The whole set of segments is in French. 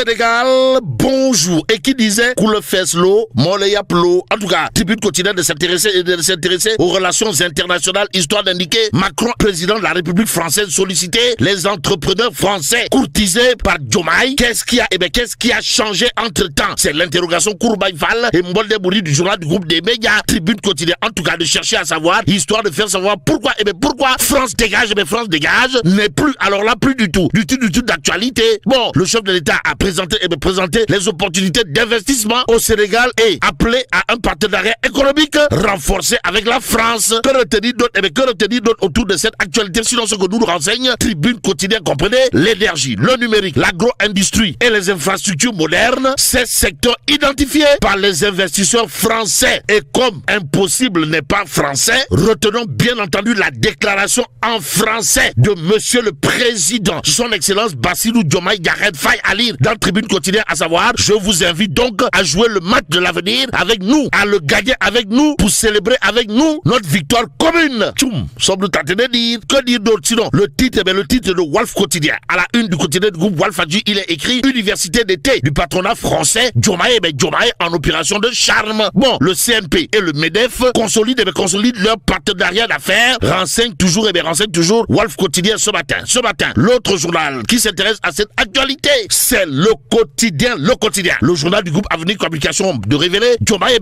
Sénégal, bonjour. Et qui disait Koule Feslo, Moleyaplo. En tout cas, tribune quotidienne de s'intéresser aux relations internationales, histoire d'indiquer Macron, président de la République française, sollicité les entrepreneurs français courtisés par Diomaye. Qu'est-ce qui a changé entre-temps? C'est l'interrogation Kourbaïval et Mbolde Bouri du journal du groupe des médias. Tribune quotidienne, en tout cas, de chercher à savoir, histoire de faire savoir pourquoi France dégage, France dégage n'est plus, alors là, plus du tout d'actualité. Bon, le chef de l'État a présenté les opportunités d'investissement au Sénégal et appelé à un partenariat économique renforcé avec la France. Que retenir d'autre autour de cette actualité, sinon ce que nous renseigne Tribune quotidienne, comprenez, l'énergie, le numérique, l'agro-industrie et les infrastructures modernes, ces secteurs identifiés par les investisseurs français. Et comme impossible n'est pas français, retenons bien entendu la déclaration en français de Monsieur le Président, son Excellence Bassirou Diomaye Diakhar Faye, à lire dans Tribune quotidienne, à savoir, je vous invite donc à jouer le match de l'avenir avec nous, à le gagner avec nous, pour célébrer avec nous notre victoire commune. Tchoum, sommes-nous tentés de dire, que dire d'autre sinon le titre de Walf Quotidien, à la une du quotidien du groupe Walf Adju, il est écrit Université d'été du patronat français, Diomaye en opération de charme. Bon, le CNP et le MEDEF consolident leur partenariat d'affaires, renseigne toujours Walf Quotidien ce matin. L'autre journal qui s'intéresse à cette actualité, c'est le quotidien. Le journal du groupe Avenir Communication de révéler Diomaye,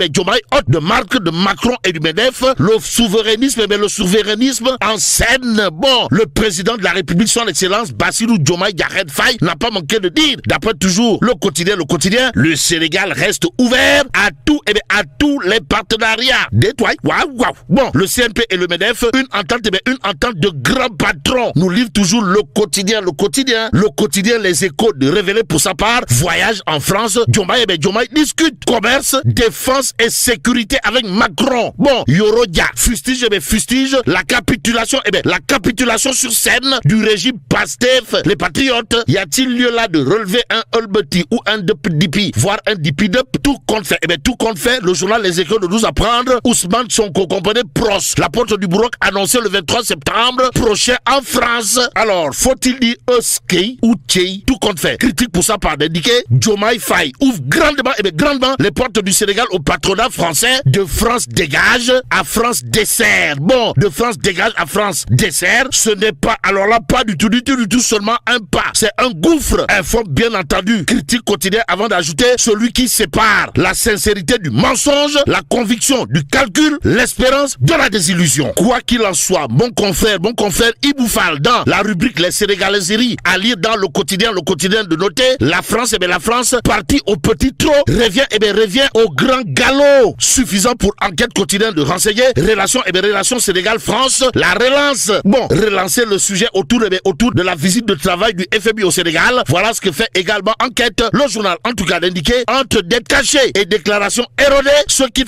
hôte de marque de Macron et du MEDEF, le souverainisme en scène. Bon, le président de la République, son Excellence Bassirou Diomaye Diakhar Faye, n'a pas manqué de dire, d'après toujours le quotidien, le Sénégal reste ouvert à tous les partenariats. Bon, le CNP et le MEDEF, une entente de grands patrons, nous livre toujours le quotidien, les Échos de révéler pour sa part, voyage en France, Diomaye discute commerce, défense et sécurité avec Macron. Bon, Yorodia fustige la capitulation sur scène du régime Pastef, les patriotes. Y a-t-il lieu là de relever un Olbeti ou un Dipi, voire un Dipi-Dup? Tout compte fait, le journal Les Échos de nous apprendre, Ousmane Sonko, comprenez, Pros, la porte du Bourroc annoncée le 23 septembre prochain en France. Alors, faut-il dire Euskei ou Tchei? Tout compte fait. Critique pour sa part d'indiquer Diomaye Faye ouvre grandement les portes du Sénégal au patronat français. De France dégage à France dessert. Bon, de France dégage à France dessert, ce n'est pas, alors là, pas du tout seulement un pas, c'est un gouffre. Informe bien entendu Critique quotidien avant d'ajouter celui qui sépare la sincérité du mensonge, la conviction du calcul, l'espérance de la désillusion. Quoi qu'il en soit, mon confrère Iboufal, dans la rubrique Les Sénégalaiseries, à lire dans le quotidien de noter, la France, partie au petit trot, revient au grand galop. Suffisant pour enquête quotidienne de renseigner, relations Sénégal-France, la relance. Bon, relancer le sujet autour de la visite de travail du FMI au Sénégal. Voilà ce que fait également enquête. Le journal, en tout cas, d'indiquer entre dettes cachées et déclarations erronées, ce qu'il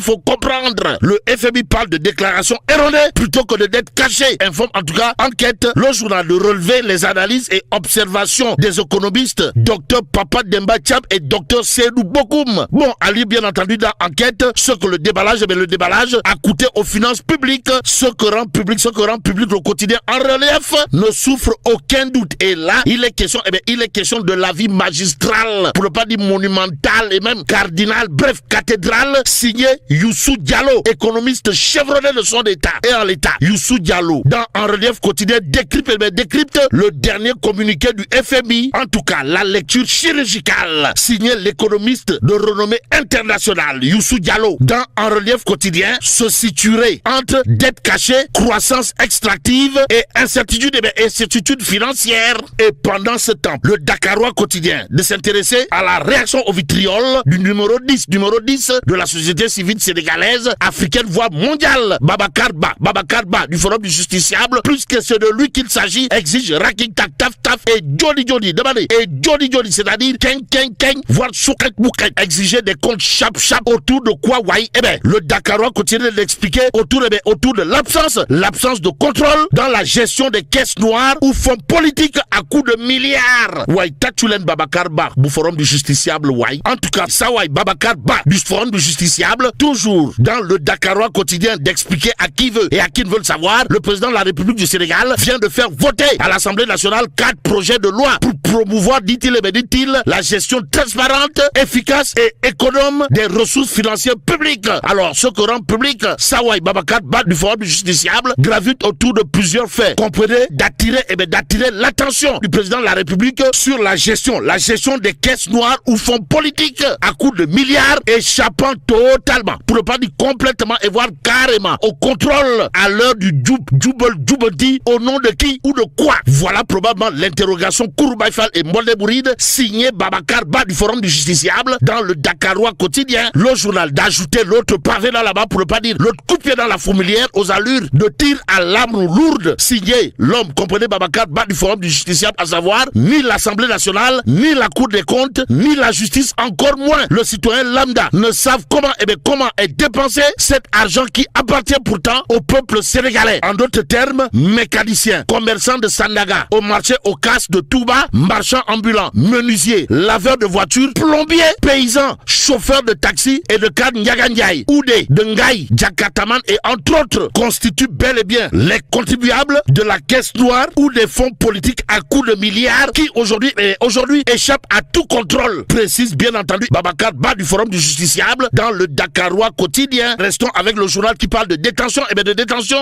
faut comprendre. Le FMI parle de déclarations erronées plutôt que de dettes cachées. Informe en tout cas enquête. Le journal de relever les analyses et observations des économistes Dr Papa Demba Thiam et Dr Seydou Bokoum. Bon, à lire bien entendu dans enquête ce que le déballage a coûté aux finances publiques. Ce que rend public le quotidien en relief ne souffre aucun doute. Et là, il est question de l'avis magistral, pour ne pas dire monumental et même cardinal, bref, cathédrale, signé Youssou Diallo, économiste chevronné de son état et en l'état. Youssou Diallo, dans En Relief quotidien, décrypte le dernier communiqué du FMI. En tout cas, la lecture chirurgicale, signé l'économiste de renommée internationale, Youssou Diallo, dans En Relief quotidien, se situerait entre dette cachée, croissance extractive et incertitude financière. Et pendant ce temps, le Dakarois quotidien de s'intéresser à la réaction au vitriol du numéro 10 de la société civile sénégalaise, africaine, voire mondiale, Babacar Ba, du Forum du Justiciable, plus que c'est de lui qu'il s'agit, exige Raking Tak Taf Taf et Jody, demandez, et Jody, c'est-à-dire Keng, voire Souket Mouket, exiger des comptes chap autour de quoi, le Dakarois continue d'expliquer autour de l'absence de contrôle dans la gestion des caisses noires ou fonds politiques à coups de milliards. Tatulen Babacar Ba, du Forum du Justiciable, en tout cas, ça, Babacar Ba, du Forum du Justiciable, toujours dans le Dakarois quotidien d'expliquer à qui veut et à qui ne veut le savoir, le président de la République du Sénégal vient de faire voter à l'Assemblée nationale 4 projets de loi pour promouvoir, dit-il, la la gestion transparente, efficace et économe des ressources financières publiques. Alors, ce que rend public Sawai Babacar Ba du Forum du Justiciable gravite autour de plusieurs faits. Comprenez, d'attirer l'attention du président de la République sur la gestion des caisses noires ou fonds politiques à coût de milliards, échappant totalement, pour ne pas dire complètement et voire carrément au contrôle à l'heure du Djoubenti, au nom de qui ou de quoi? Voilà probablement l'interrogation Kouroubaïfal et Molde Bouride, signé Babacar Ba du Forum du Justiciable dans le Dakarois quotidien. Le journal d'ajouter l'autre pavé dans la bas pour ne pas dire l'autre coup de pied dans la fourmilière aux allures de tir à l'arme lourde, signé l'homme, comprenez Babacar Ba du Forum du Justiciable, à savoir ni l'Assemblée nationale, ni la Cour des comptes, ni la justice, encore moins le citoyen lambda ne savent comment est dépensé cet argent qui appartient pourtant au peuple sénégalais. En d'autres termes, mécaniciens, commerçants de Sandaga, au marché aux casses de Touba, marchands ambulants, menuisiers, laveurs de voitures, plombiers, paysans, chauffeurs de taxi et de car Ndiagandiaï, Oudé, de Ngaï, Djakataman et entre autres constituent bel et bien les contribuables de la caisse noire ou des fonds politiques à coups de milliards qui aujourd'hui échappent à tout contrôle, précise bien entendu Babacar Ba du Forum du Justiciable dans le Dakarois quotidien. Restons avec le journal qui parle de détention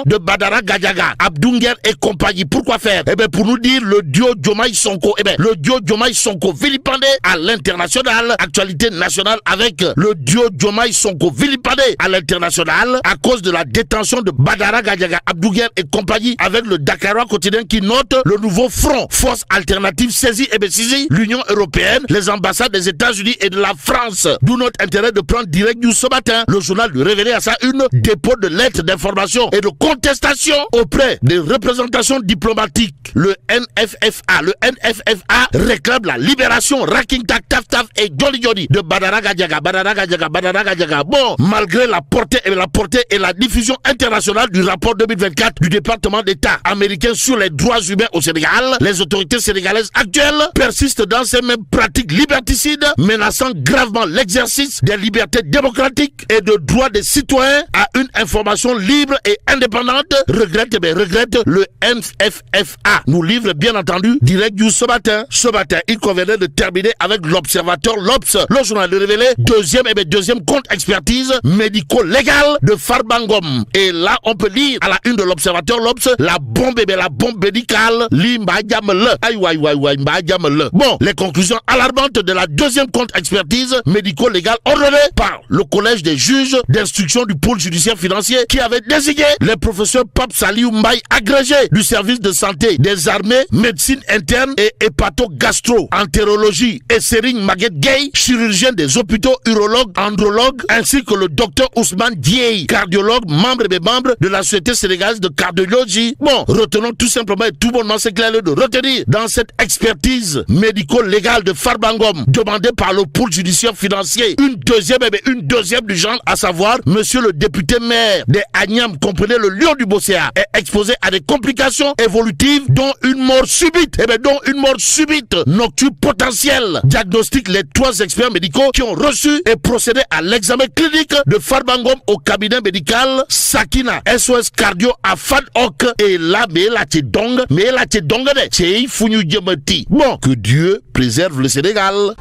de Badara Gadiaga, Abdounger et compagnie. Pourquoi faire? Pour nous dire le duo Diomaye Sonko. Le duo Diomaye Sonko vilipendé à l'international. Actualité nationale avec le duo Diomaye Sonko vilipendé à l'international à cause de la détention de Badara Gadiaga, Abdounger et compagnie, avec le Dakarois quotidien qui note le nouveau front force alternative saisit l'Union européenne, les ambassades des États-Unis et de la France. D'où notre intérêt de prendre direct news ce matin. Le journal lui révélait à sa une dépôt de lettres d'information et de contestation auprès des représentations diplomatiques. Le NFFA réclame la libération Raking Tak Taf Taf et Jolly Jolly de Badara Gadiaga. Bon, malgré la portée et la diffusion internationale du rapport 2024 du département d'État américain sur les droits humains au Sénégal, les autorités sénégalaises actuelles persistent dans ces mêmes pratiques liberticides, menaçant gravement l'exercice des libertés démocratiques et de droits des citoyens à une information libre et indépendante, regrette le NFFA. Nous livre bien entendu direct news ce matin. Ce matin, il convenait de terminer avec l'Observateur, l'Obs. Le journal de révélé deuxième compte expertise médico-légale de Farbangom. Et là, on peut lire à la une de l'Observateur, l'Obs, la bombe médicale, Bon, les conclusions alarmantes de la deuxième compte expertise médico-légale ordonnée par le collège des juges d'instruction du pôle judiciaire financier qui avait désigné les professeurs Pape Saliou Mbaye, agrégé du service de santé des armées, médecine interne et hépato-gastro, entérologie, et Serigne Maguette Gueye, chirurgien des hôpitaux, urologue, andrologue, ainsi que le docteur Ousmane Dieye, cardiologue, membre de la Société sénégalaise de cardiologie. Bon, retenons tout simplement et tout bonnement c'est clair de retenir dans cette expertise médico-légale de Farbangom demandée par le pôle judiciaire financier une deuxième du genre, à savoir monsieur le député maire des Agnam, comprenez le lion du Bosséa, est exposé à des complications évolutives dont une mort subite, nocturne potentielle. Diagnostic les 3 experts médicaux qui ont reçu et procédé à l'examen clinique de Farbangom au cabinet médical Sakina SOS Cardio à Fadok. Et là, Bon, que Dieu préserve le Sénégal.